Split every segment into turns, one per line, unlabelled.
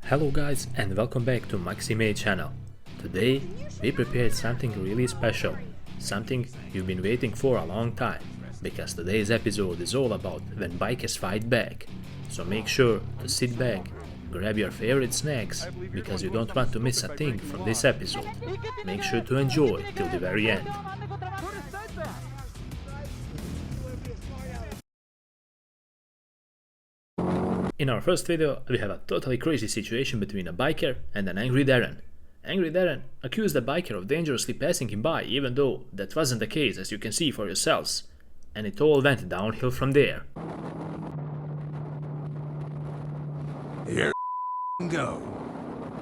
Hello guys and welcome back to Maxi channel. Today we prepared something really special, something you've been waiting for a long time, because today's episode is all about when bikers fight back. So make sure to sit back, grab your favorite snacks, because you don't want to miss a thing from this episode. Make sure to enjoy till the very end. In our first video, we have a totally crazy situation between a biker and an angry Darren. Angry Darren accused the biker of dangerously passing him by, even though that wasn't the case, as you can see for yourselves. And it all went downhill from there.
Here go.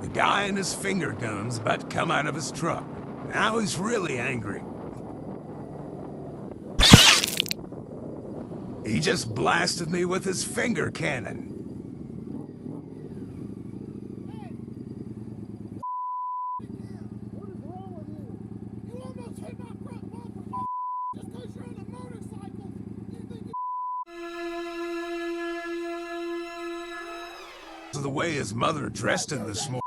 The guy and his finger guns about to come out of his truck. Now he's really angry. He just blasted me with his finger cannon. The way his mother dressed him this morning.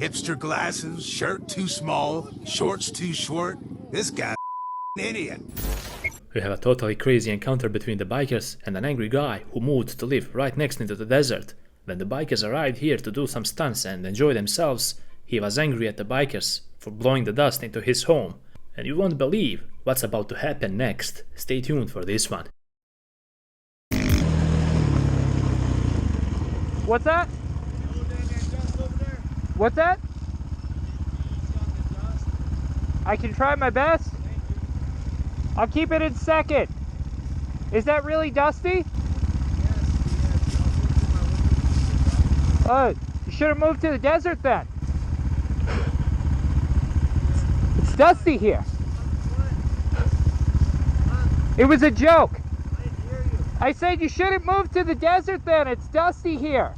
Hipster glasses, shirt too small, shorts too short. This guy's an idiot.
We have a totally crazy encounter between the bikers and an angry guy who moved to live right next into the desert. When the bikers arrived here to do some stunts and enjoy themselves, he was angry at the bikers for blowing the dust into his home. And you won't believe what's about to happen next. Stay tuned for this one.
What's that? What's that? I can try my best. I'll keep it in second. Is that really dusty? You should have moved to the desert then. It's dusty here. It was a joke. I said you shouldn't move to the desert then. It's dusty here.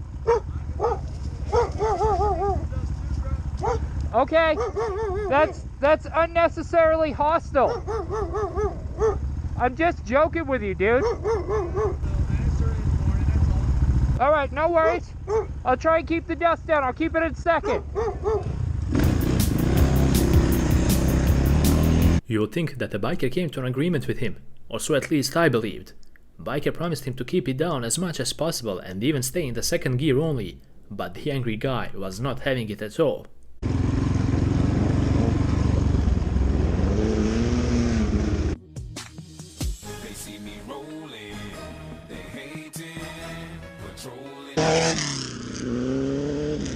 Okay, that's unnecessarily hostile. I'm just joking with you, dude. Alright, no worries. I'll try and keep the dust down. I'll keep it in second.
You would think that the biker came to an agreement with him, or so at least I believed. Biker promised him to keep it down as much as possible and even stay in the second gear only, but the angry guy was not having it at all.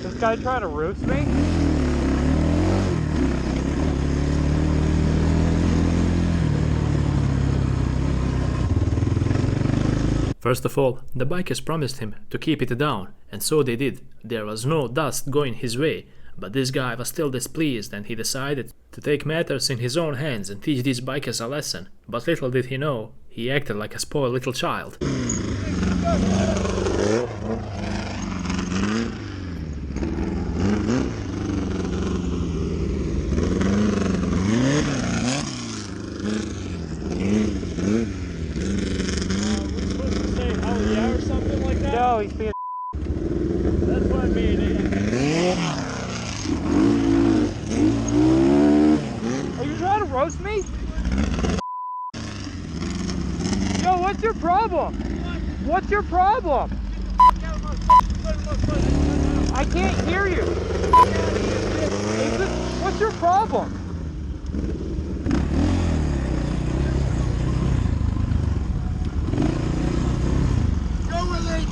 This guy trying to roost me?
First of all, the bikers promised him to keep it down, and so they did. There was no dust going his way, but this guy was still displeased and he decided to take matters in his own hands and teach these bikers a lesson. But little did he know, he acted like a spoiled little child.
No, he's being.
That's what I mean.
Are you trying to roast me? Yo, what's your problem? What's your problem? I can't hear you. What's your problem?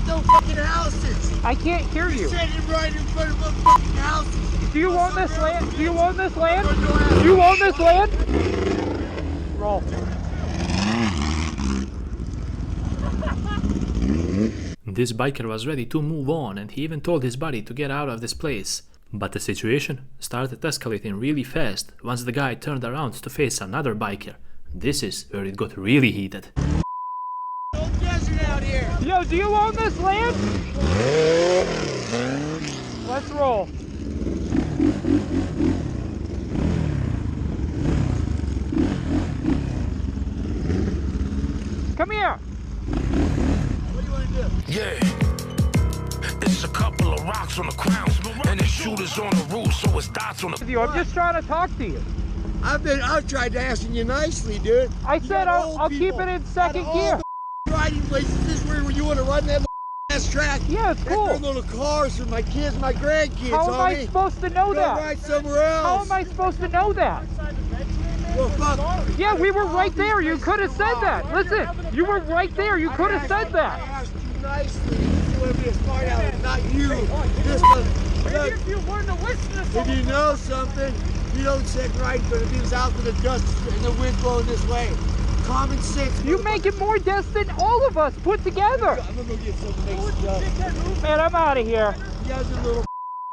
No fucking houses.
I can't hear you.
Standing right in front of a fucking house.
Do you own this land? Do you own this land? Do you own this land? Roll.
This biker was ready to move on and he even told his buddy to get out of this place. But the situation started escalating really fast once the guy turned around to face another biker. This is where it got really heated.
Yo, do you own this land? Let's roll. Come here.
What do you want to do?
Yeah.
There's a couple of rocks on the ground, and the shooters on the roof, so it's dots on the.
I'm just trying to talk to you.
I've tried to asking you nicely, dude.
I said I'll keep it in second gear.
Riding places, this is where you want to run that ass track.
Yeah, it's cool.
They're little cars for my kids, my grandkids.
How am I supposed to know that?
Ride somewhere else.
How am I supposed to know that?
Well, fuck.
Yeah, we were right there. You could have said that. Listen, you were right there. You could have said
I
that.
asked you nicely. You want to be a smart aleck, not you. This one.
Maybe if you weren't to listen to
If
someone.
you know something, you don't sit right, but if he was out with the dust and the wind blowing this way, common sense.
You make it more dense than all of us put together.
I'm gonna go get some next stuff.
Man, I'm out of here.
You guys are little.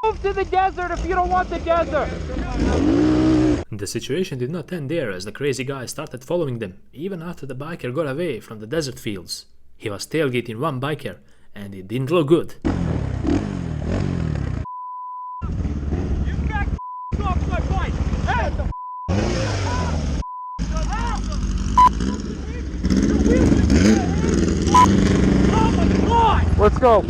Move to the desert if you don't want the desert.
The situation did not end there as the crazy guy started following them, even after the biker got away from the desert fields. He was tailgating one biker, and it didn't look good.
Off my bike. Hey! Oh my God! Let's go.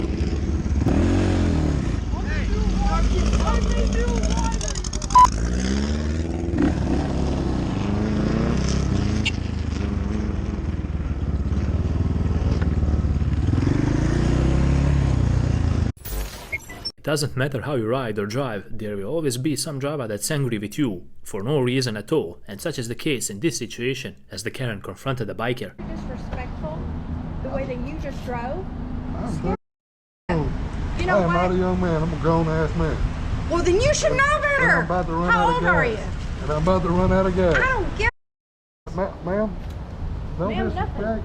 It doesn't matter how you ride or drive, there will always be some driver that's angry with you, for no reason at all, and such is the case in this situation, as the Karen confronted the biker.
Disrespectful, the way that you just drove. You
I
know
am not a
what?
young man, I'm a grown-ass man.
Well, then you should know
And
better.
I'm about to run
How
out
old
of
are
gas.
you?
And I'm about to run out of gas.
I don't give.
Ma'am, don't
Ma'am,
disrespect.
nothing.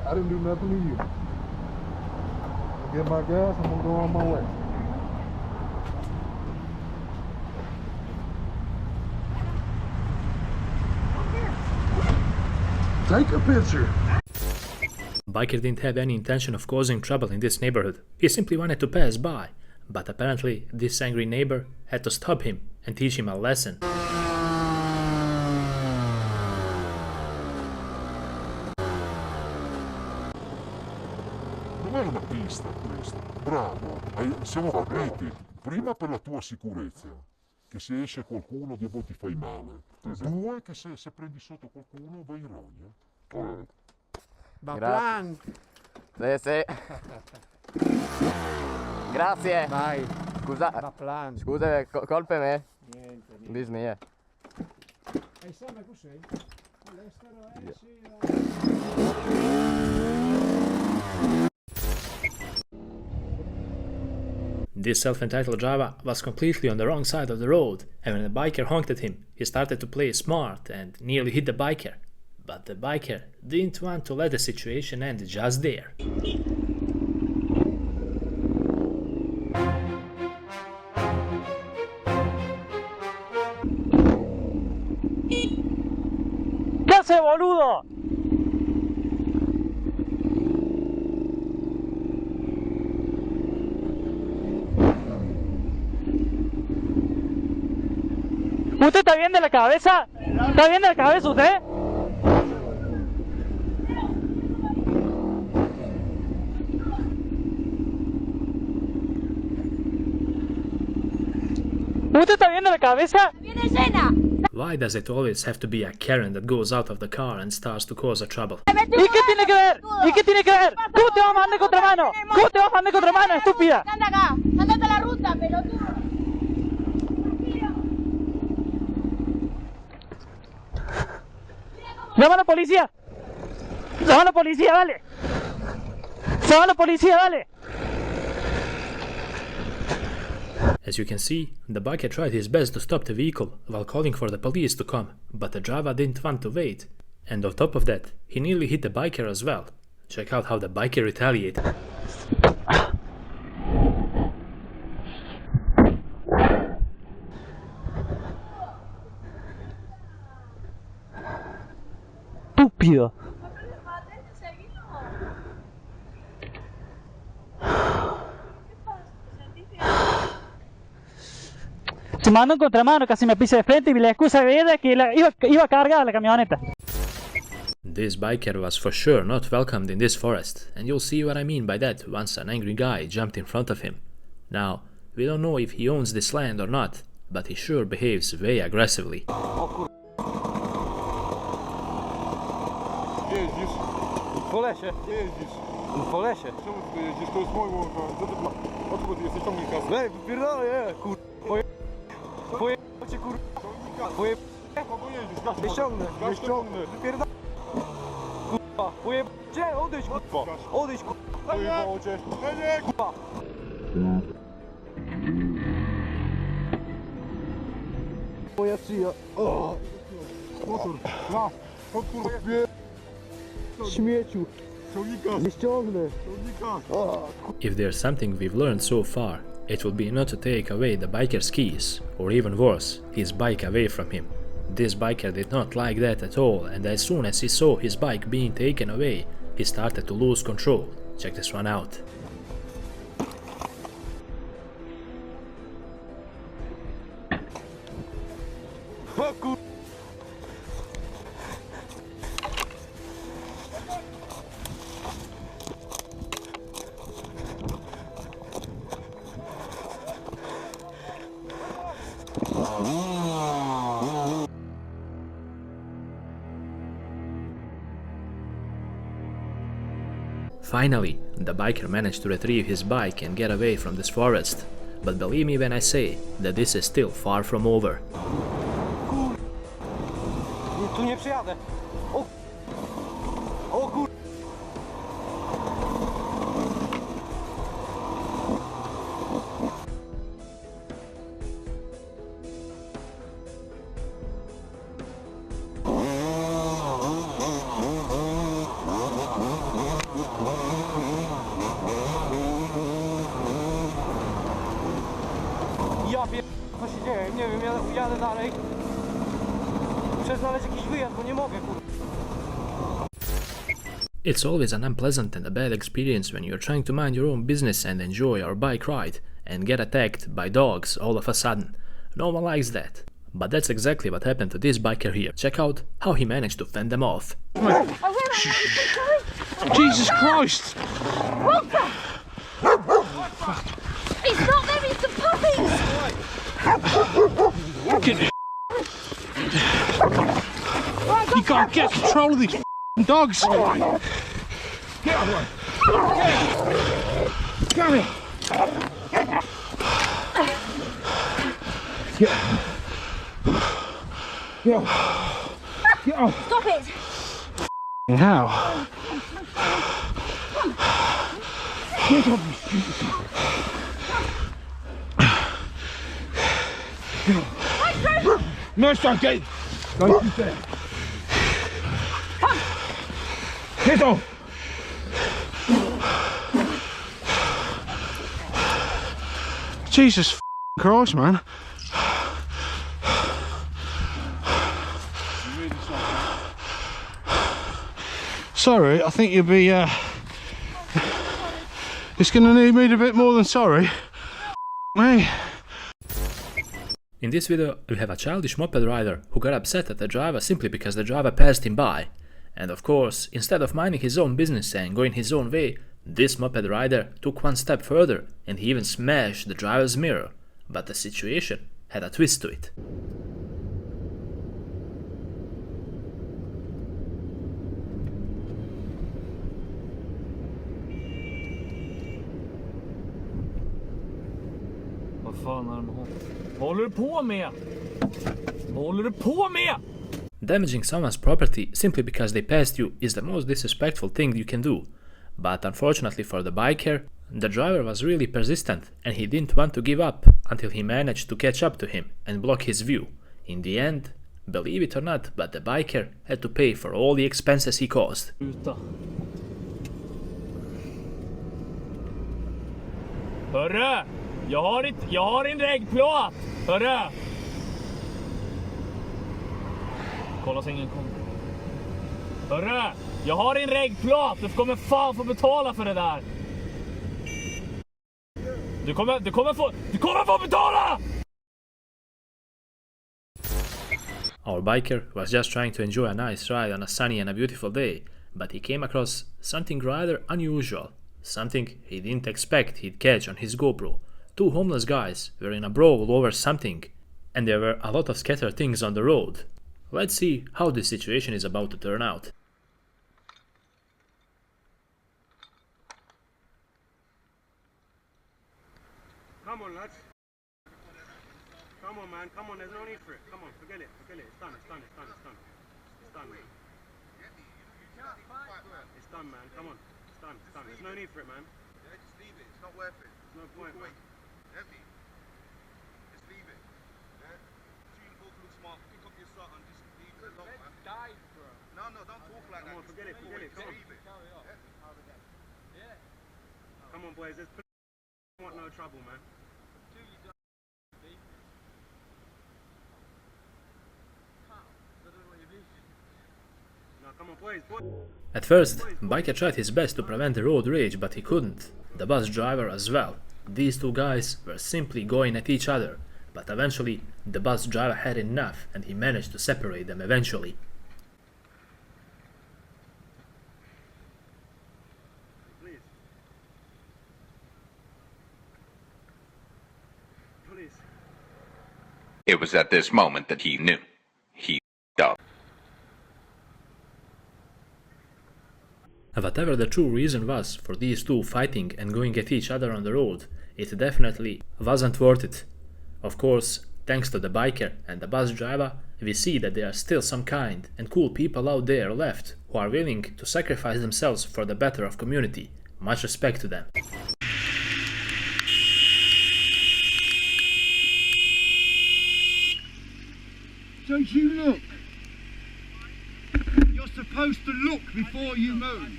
I didn't do nothing to you. I'll get my gas, I'm gonna go on my way. Take a picture.
Biker didn't have any intention of causing trouble in this neighborhood, he simply wanted to pass by, but apparently this angry neighbor had to stop him and teach him a lesson.
Non è una pista questa, bravo, siamo partiti, prima per la tua sicurezza, che se esce qualcuno di voi ti fai male, due che se prendi sotto qualcuno vai in rogna.
Baplan.
Sì, sì. Grazie.
Vai.
Scusa,
Baplan.
scusa, colpe me.
Niente.
Bis mie.
E sai cos'è? All'estero
This self-entitled driver was completely on the wrong side of the road, and when the biker honked at him, he started to play smart and nearly hit the biker. But the biker didn't want to let the situation end just there.
¿Qué hace, boludo? ¿Usted está bien de la cabeza? ¿Está bien de la cabeza usted? ¿Usted está bien de la cabeza?
Viene llena.
Why does it always have to be a Karen that goes out of the car and starts to cause a trouble?
¿Y qué tiene que ver? ¿Y qué tiene que ver? ¿Cómo te vas a mandar contramano? ¿Cómo te vas a mandar contramano, estúpida?
Anda acá, andate a la ruta, pelotudo.
Llama a la policía. Llama a la policía, dale. Llama a la policía, dale.
As you can see, the biker tried his best to stop the vehicle while calling for the police to come, but the driver didn't want to wait. And on top of that, he nearly hit the biker as well. Check out how the biker retaliated.
Estúpido. Se mandó en contramano, casi me pisa de frente y la excusa de ella es que iba cargada la camioneta.
This biker was for sure not welcomed in this forest, and you'll see what I mean by that once an angry guy jumped in front of him. Now, we don't know if he owns this land or not, but he sure behaves way aggressively.
Jeździsz?
Po lesie.
Gdzie jeździsz?
Po lesie.
Czemu ty jeździsz? To jest mój łąk. Co ty ma? Odkąd jesteś? Ciągnij kasę.
Ej, wypierdolę, kur... cię, kur...
Ciągnij kasę. Kogo jeździsz? Gaś,
Nie ściągnę.
gaś, ściągnę.
Wypierdolę. Kurwa, cię, odejdź, kurwa. Odejdź, kurwa.
Pojebało cię. Nie,
Kurwa. Moja szyja. O!
motor. Na. O kurwa.
Śmieciu.
Ciągnij kasę.
Nie ściągnę.
Ciągnij kasę.
If there's something we've learned so far, it will be not to take away the biker's keys, or even worse, his bike away from him. This biker did not like that at all, and as soon as he saw his bike being taken away, he started to lose control. Check this one out.
O kur...
Finally, the biker managed to retrieve his bike and get away from this forest. But believe me when I say that this is still far from over.
Kur... Tu nie przyjadę. O... O kur... Ja pier... Co się dzieje? Nie wiem, jadę dalej. Muszę znaleźć jakiś wyjazd, bo nie mogę, kur...
It's always an unpleasant and a bad experience when you're trying to mind your own business and enjoy your bike ride and get attacked by dogs all of a sudden. No one likes that. But that's exactly what happened to this biker here. Check out how he managed to fend them off.
Jesus Christ!
Walter! It's not them, it's the puppies!
You gotta get control of these dogs!
Get out of the way.
Come here!
Get out. Get out.
Stop it!
How?
Get off me, stupid. Get off. No, stop, get. Don't you there. Get off.
Jesus Christ, man. Sorry, I think you'll be, it's gonna need me a bit more than sorry. Me.
In this video, we have a childish moped rider who got upset at the driver simply because the driver passed him by. And of course, instead of minding his own business and going his own way, this moped rider took one step further and he even smashed the driver's mirror. But the situation had a twist to it.
Vad fan är det med honom? Vad håller du på med? Vad håller du på med?
Damaging someone's property simply because they passed you is the most disrespectful thing you can do. But unfortunately for the biker, the driver was really persistent and he didn't want to give up until he managed to catch up to him and block his view. In the end, believe it or not, but the biker had to pay for all the expenses he caused.
Hörru! Jag har en regplåt! Hörru! Kolla så ingen kommer. Hörru! Jag har en regplåt! Du kommer fan få betala för det där! Du kommer få betala!
Our biker was just trying to enjoy a nice ride on a sunny and a beautiful day, but he came across something rather unusual, something he didn't expect he'd catch on his GoPro. Two homeless guys were in a brawl over something, and there were a lot of scattered things on the road. Let's see how this situation is about to turn out.
Come on, lads. Come on, man. Come on. There's no need for it. Come on. Forget it. Forget it. It's done. It's done. It's done. It's done. It's done, man. It's done, man. Come on. It's done. It's done. There's no need for it, man.
Yeah, just leave it. It's not worth it.
There's no point, man.
Heavy. Just leave it. Yeah? You both look smart. Pick up your shot and just leave it alone, man.
Die, bro.
No, no, don't talk like that.
Come on, forget it. Forget it. Come on.
Leave it.
Yeah. Come on, boys. There's want no trouble, man. No, come on, boys.
At first, biker tried his best to prevent the road rage, but he couldn't. The bus driver as well. These two guys were simply going at each other, but eventually the bus driver had enough and he managed to separate them eventually.
Please. Please.
It was at this moment that he knew. He f***ed up.
Whatever the true reason was for these two fighting and going at each other on the road, it definitely wasn't worth it. Of course, thanks to the biker and the bus driver, we see that there are still some kind and cool people out there left who are willing to sacrifice themselves for the better of community. Much respect to them.
Don't you look? You're supposed to look before you move.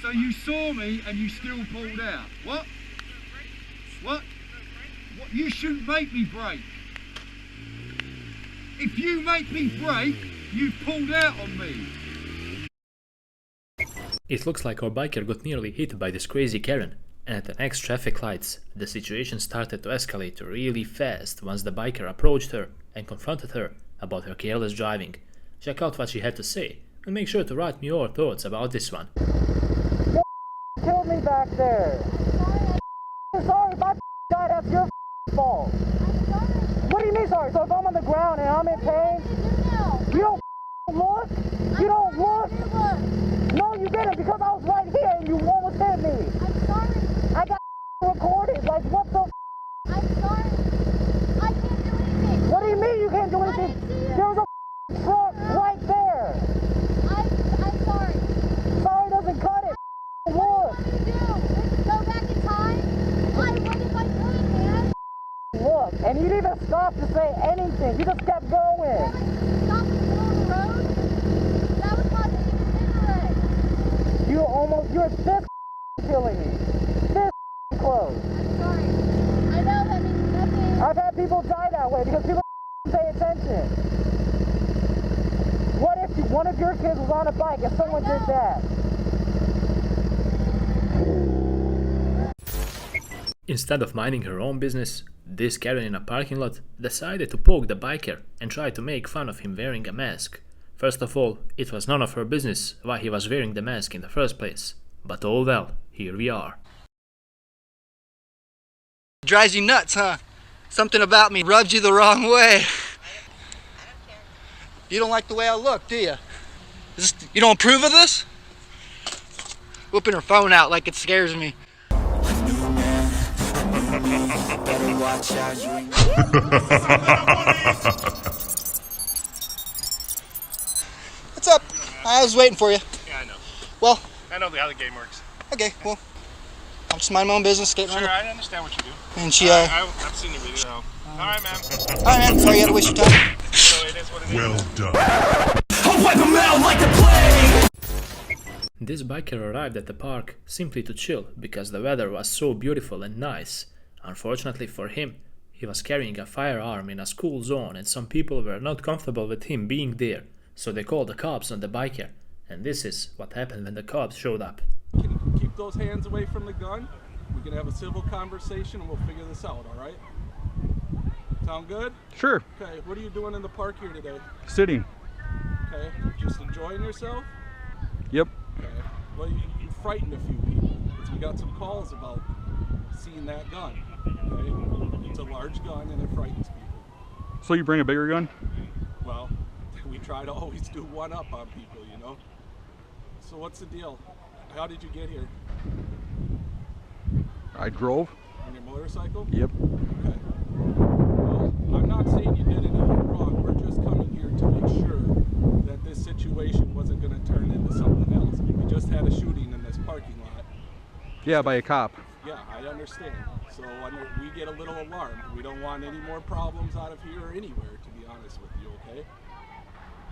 So you saw me and you still pulled out. What? What? What? You shouldn't make me brake. If you make me brake, you've pulled out on me.
It looks like our biker got nearly hit by this crazy Karen, and at the next traffic lights, the situation started to escalate really fast once the biker approached her and confronted her about her careless driving. Check out what she had to say, and make sure to write me your thoughts about this one.
Killed me back there. I'm sorry, my God, that's your fault. What do you mean sorry? So if I'm on the ground and I'm in pain, you don't look? You don't look? No, you didn't, because I was right here and you almost hit me.
I'm sorry.
I got recorded. Like, what the?
I'm sorry. I can't do anything.
What do you mean you can't do anything? There was a truck right there.
I'm sorry.
Sorry doesn't cut it. Look.
What do you do? Go back in time? I would if I could, man.
Look, and you didn't even stop to say anything. You just kept going.
Stop in the middle of the road? That was causing me to cigarette.
You're this killing me. This close.
I'm sorry. I know that means nothing.
I've had people die that way because people pay attention. What if one of your kids was on a bike and someone did that?
Instead of minding her own business, this Karen in a parking lot decided to poke the biker and try to make fun of him wearing a mask. First of all, it was none of her business why he was wearing the mask in the first place. But oh well, here we are.
Drives you nuts, huh? Something about me rubs you the wrong way. You don't like the way I look, do you? You don't approve of this? Whipping her phone out like it scares me. What's up? I was waiting for you.
Yeah, I know.
Well,
I know how the game works.
okay, well, I'm just minding my own business, skating
Sure,
around.
I understand what you do.
And she,
I've seen your video. So. All right, man.
All right, man. Sorry you had to waste your time.
So it is what it is.
Well done.
I'll wipe them out like the plague.
This biker arrived at the park simply to chill because the weather was so beautiful and nice. Unfortunately for him, he was carrying a firearm in a school zone and some people were not comfortable with him being there, so they called the cops on the biker, and this is what happened when the cops showed up.
Can you keep those hands away from the gun? We can have a civil conversation and we'll figure this out, all right? Sound good?
Sure.
Okay, what are you doing in the park here today?
Sitting.
Okay, just enjoying yourself?
Yep.
Okay, well, you frightened a few people because we got some calls about seeing that gun. Okay, it's a large gun and it frightens people.
So you bring a bigger gun?
Well, we try to always do one up on people, you know? So what's the deal? How did you get here?
I drove.
On your motorcycle?
Yep.
Okay. Well, I'm not saying you did anything wrong. We're just coming here to make sure that this situation wasn't going to turn into something else. We just had a shooting in this parking lot.
Yeah, by a cop.
Yeah, I understand. So we get a little alarmed. We don't want any more problems out of here or anywhere, to be honest with you, okay?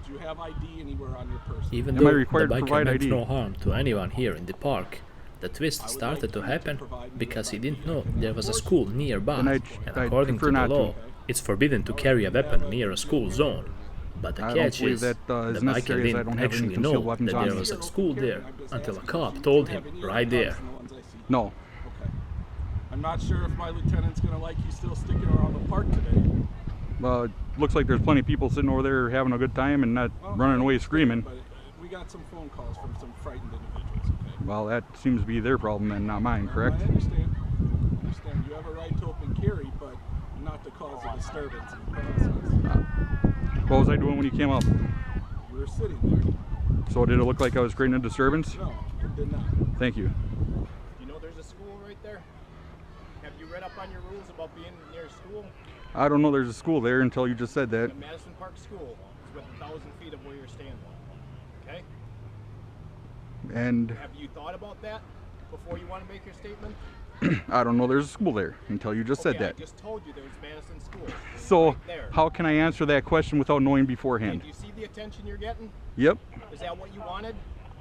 Do you have ID anywhere on your person?
Even though the biker meant no harm to anyone here in the park, the twist started to happen because he didn't know there was a school nearby, and according to the law, it's forbidden to carry a weapon near a school zone. But the catch is, the biker didn't actually know that there was a school there until a cop told him right there.
No.
Okay. I'm not sure if my lieutenant's going to like you still sticking around the park today.
Looks like there's plenty of people sitting over there having a good time and not running away screaming.
But we got some phone calls from some frightened individuals, okay?
Well, that seems to be their problem and not mine, correct?
I understand. I understand. You have a right to open carry, but not to cause a disturbance in the process.
What was I doing when you came up?
You were sitting there.
So did it look like I was creating a disturbance?
No, it did not.
Thank you.
You know there's a school right there? Have you read up on your rules about being near a school?
I don't know there's a school there until you just said that.
The Madison Park School is within 1,000 feet of where you're standing. Okay?
And
have you thought about that before you want to make your statement?
I don't know there's a school there until you just said that.
I just told you there's Madison School.
So
right there.
How can I answer that question without knowing beforehand?
Okay, do you see the attention you're getting?
Yep.
Is that what you wanted?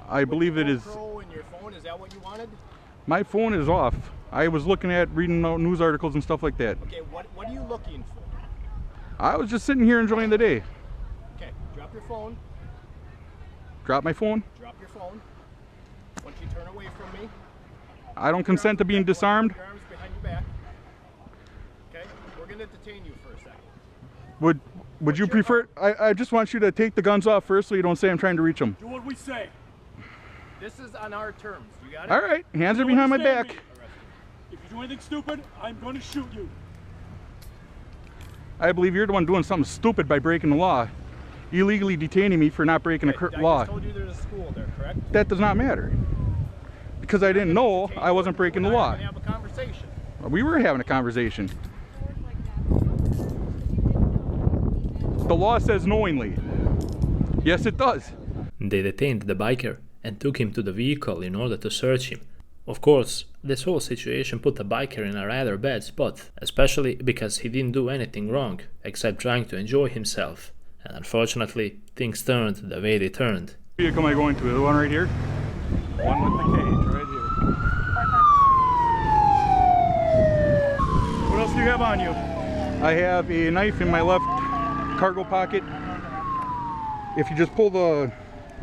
I believe it is.
And your phone, is that what you wanted?
My phone is off. I was looking at reading news articles and stuff like that.
Okay, what are you looking for?
I was just sitting here enjoying the day.
Okay, drop your phone.
Drop my phone?
Drop your phone. Once you turn away from me.
I don't consent to being disarmed.
Your arms behind your back. Okay, we're going to detain you for a second.
Would you prefer? I just want you to take the guns off first so you don't say I'm trying to reach them.
Do what we say. This is on our terms. You got it?
All right, hands are behind my back.
If you do anything stupid, I'm going to shoot you.
I believe you're the one doing something stupid by breaking the law. Illegally detaining me for not breaking a law.
I just told you there's a school there, correct?
That does not matter. Because I didn't know I wasn't breaking the law.
Have a conversation.
We were having a conversation. The law says knowingly. Yes, it does.
They detained the biker and took him to the vehicle in order to search him. Of course, this whole situation put the biker in a rather bad spot, especially because he didn't do anything wrong except trying to enjoy himself. And unfortunately, things turned the way they turned.
What vehicle am I going to? The one right here?
One with the cage right here.
What else do you have on you? I have a knife in my left cargo pocket. If you just pull the...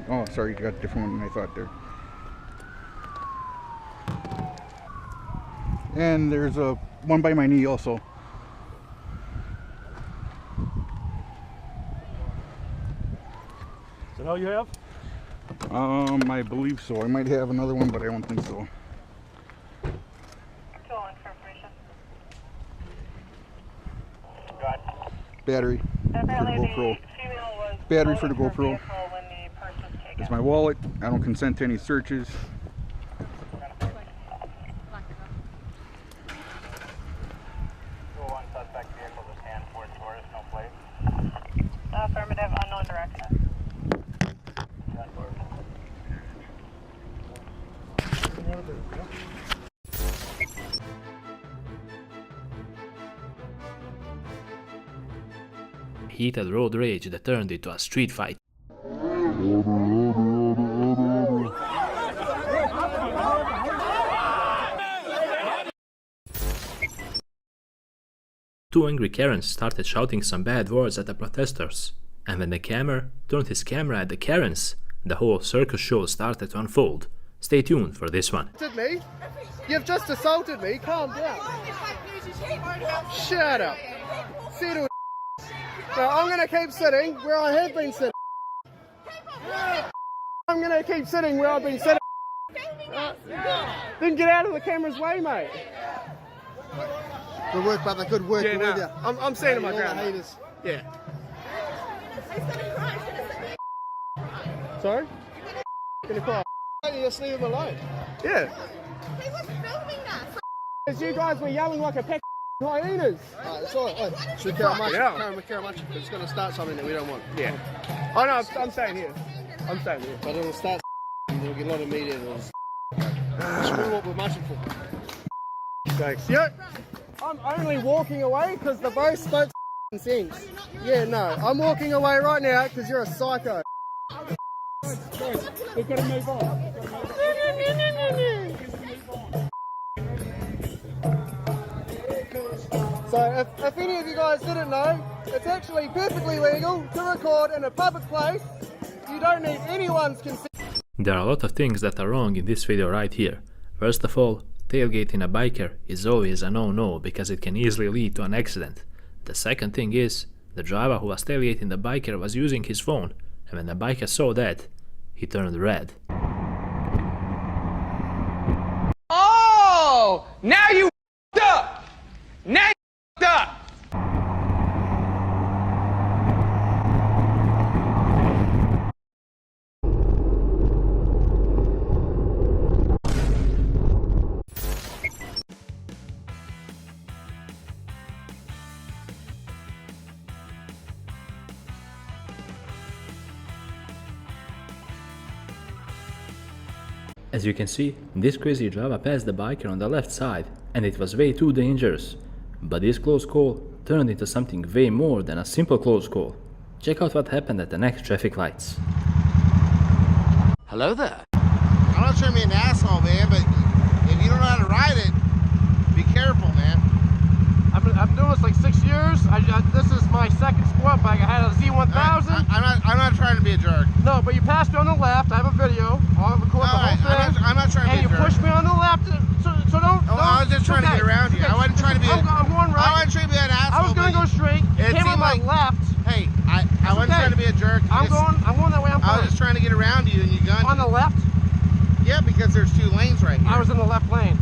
Oh, sorry, you got a different one than I thought there. And there's a one by my knee also.
Is that all you have?
I believe so. I might have another one, but I don't think so. Battery for the GoPro. Battery for the GoPro. It's my wallet. I don't consent to any searches.
Affirmative, unknown direction.
Heated road rage that turned into a street fight. Two angry Karens started shouting some bad words at the protesters, and when the camera turned his camera at the Karens, the whole circus show started to unfold. Stay tuned for this one.
Me? You've just assaulted me, calm down. Shut up. Settle. So I'm gonna keep sitting where I have been sitting. I'm gonna keep sitting where I've been sitting. Then get out of the camera's way, mate.
Good work, brother. Good work.
Yeah,
Good
no,
work.
I'm standing my
All the
ground.
haters.
Yeah. Sorry? Gonna cry.
You just leave him alone.
Yeah.
He was filming us.
Because you guys were yelling like a pack of hyenas.
It's all right. Should we carry much?
Yeah.
Carry much. It's going to start something that we don't want.
Yeah. Oh no, I'm staying here. I'm staying here.
But it'll start and we'll get a lot of media that'll screw what we're marching for.
Thanks. Yeah. I'm only walking away because the both spoke sense. Yeah, no. I'm walking away right now because you're a psycho. We've got to move on. So if any of you guys didn't know, it's actually perfectly legal to record in a public place. You don't need anyone's consent.
There are a lot of things that are wrong in this video right here. First of all, tailgating a biker is always a no-no because it can easily lead to an accident. The second thing is, the driver who was tailgating the biker was using his phone, and when the biker saw that, he turned red.
Oh! Now you f***ed up! Now you f***ed up!
As you can see, this crazy driver passed the biker on the left side, and it was way too dangerous. But this close call turned into something way more than a simple close call. Check out what happened at the next traffic lights.
Hello there.
I'm not trying to be an asshole, man, but if you don't know how to ride it, be careful, man.
I've been doing this like 6 years. This is my second sport bike. I had a Z1000.
I'm not trying to be a jerk.
No, but you passed me on the left. I have a video. I'll record the whole thing.
I'm not trying to be a jerk.
And you pushed me on the left. So don't.
I was just trying to get around you. I wasn't trying to be.
I'm going right.
I wasn't trying to be an asshole.
I was going to go straight.
It
Came on my left.
Hey, I wasn't trying to be a jerk.
I'm going that way.
I was just trying to get around you, and you gunned
on the left.
Yeah, because there's two lanes right here.
I was in the left lane.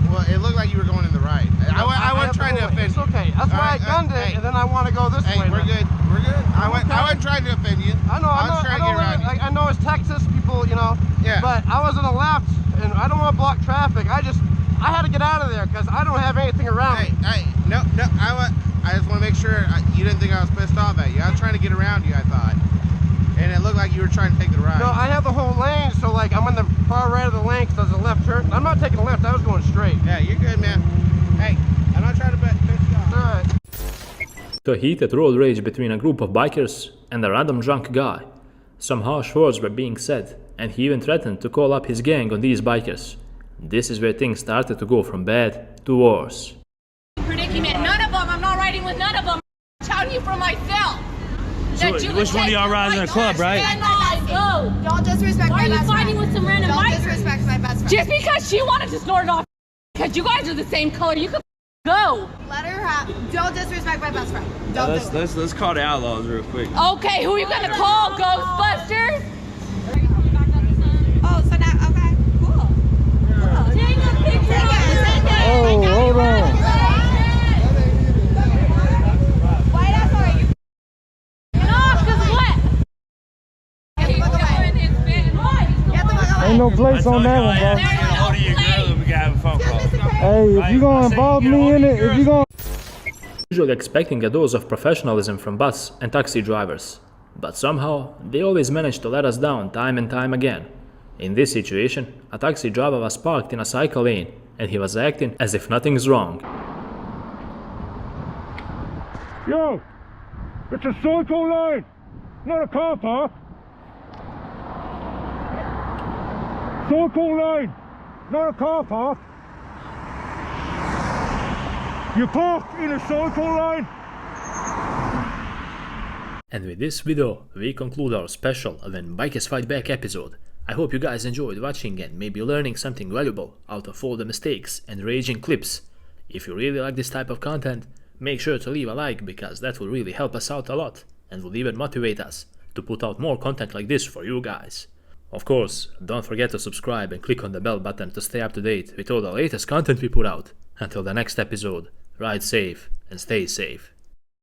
Well, it looked like you were going in the right. I wasn't trying to offend you.
It's okay. That's why I gunned it, and then I want to go this way.
We're good. We're good. I wasn't trying to offend you.
I know. I know it's Texas people, you know.
Yeah.
But I was on the left, and I don't want to block traffic. I had to get out of there because I don't have anything around me.
No. I just want to make sure you didn't think I was pissed off at you. I was trying to get around you, I thought. And it looked like you were trying to take the right.
No, I have the whole lane, so like I'm on the far right of the lane because there's a left turn. I'm not taking a left, I was going straight.
Yeah, you're good, man. Hey, I'm not trying to piss you off.
Alright.
The heated road rage between a group of bikers and a random drunk guy. Some harsh words were being said, and he even threatened to call up his gang on these bikers. This is where things started to go from bad to worse.
Predicament, none of them, I'm not riding with none of them. I'm telling you for myself.
So which one of y'all rides in the club, right?
Go.
Don't disrespect
Why
my
are you
best
fighting
friend.
with some random
Don't
bikers?
disrespect my best friend.
Just because she wanted to snort it off, because you guys are the same color, you could go.
Let her have. Don't disrespect my best friend. Don't do it.
Let's call the outlaws real quick.
Okay, who are you gonna call, Ghostbusters?
Oh, so now, okay, cool.
Take a picture.
Oh, hold on.
Why that's all right?
Ain't no place on that one, bro. Hey, if you gonna involve me in it, if you gonna...
Usually expecting a dose of professionalism from bus and taxi drivers, but somehow they always manage to let us down time and time again. In this situation, a taxi driver was parked in a cycle lane and he was acting as if nothing's wrong.
Yo, it's a cycle lane, not a car park. Cycle lane, not a car park. You park in a cycle lane.
And with this video, we conclude our special When Bikers Fight Back episode. I hope you guys enjoyed watching and maybe learning something valuable out of all the mistakes and raging clips. If you really like this type of content, make sure to leave a like because that will really help us out a lot and will even motivate us to put out more content like this for you guys. Of course, don't forget to subscribe and click on the bell button to stay up to date with all the latest content we put out. Until the next episode, ride safe and stay safe.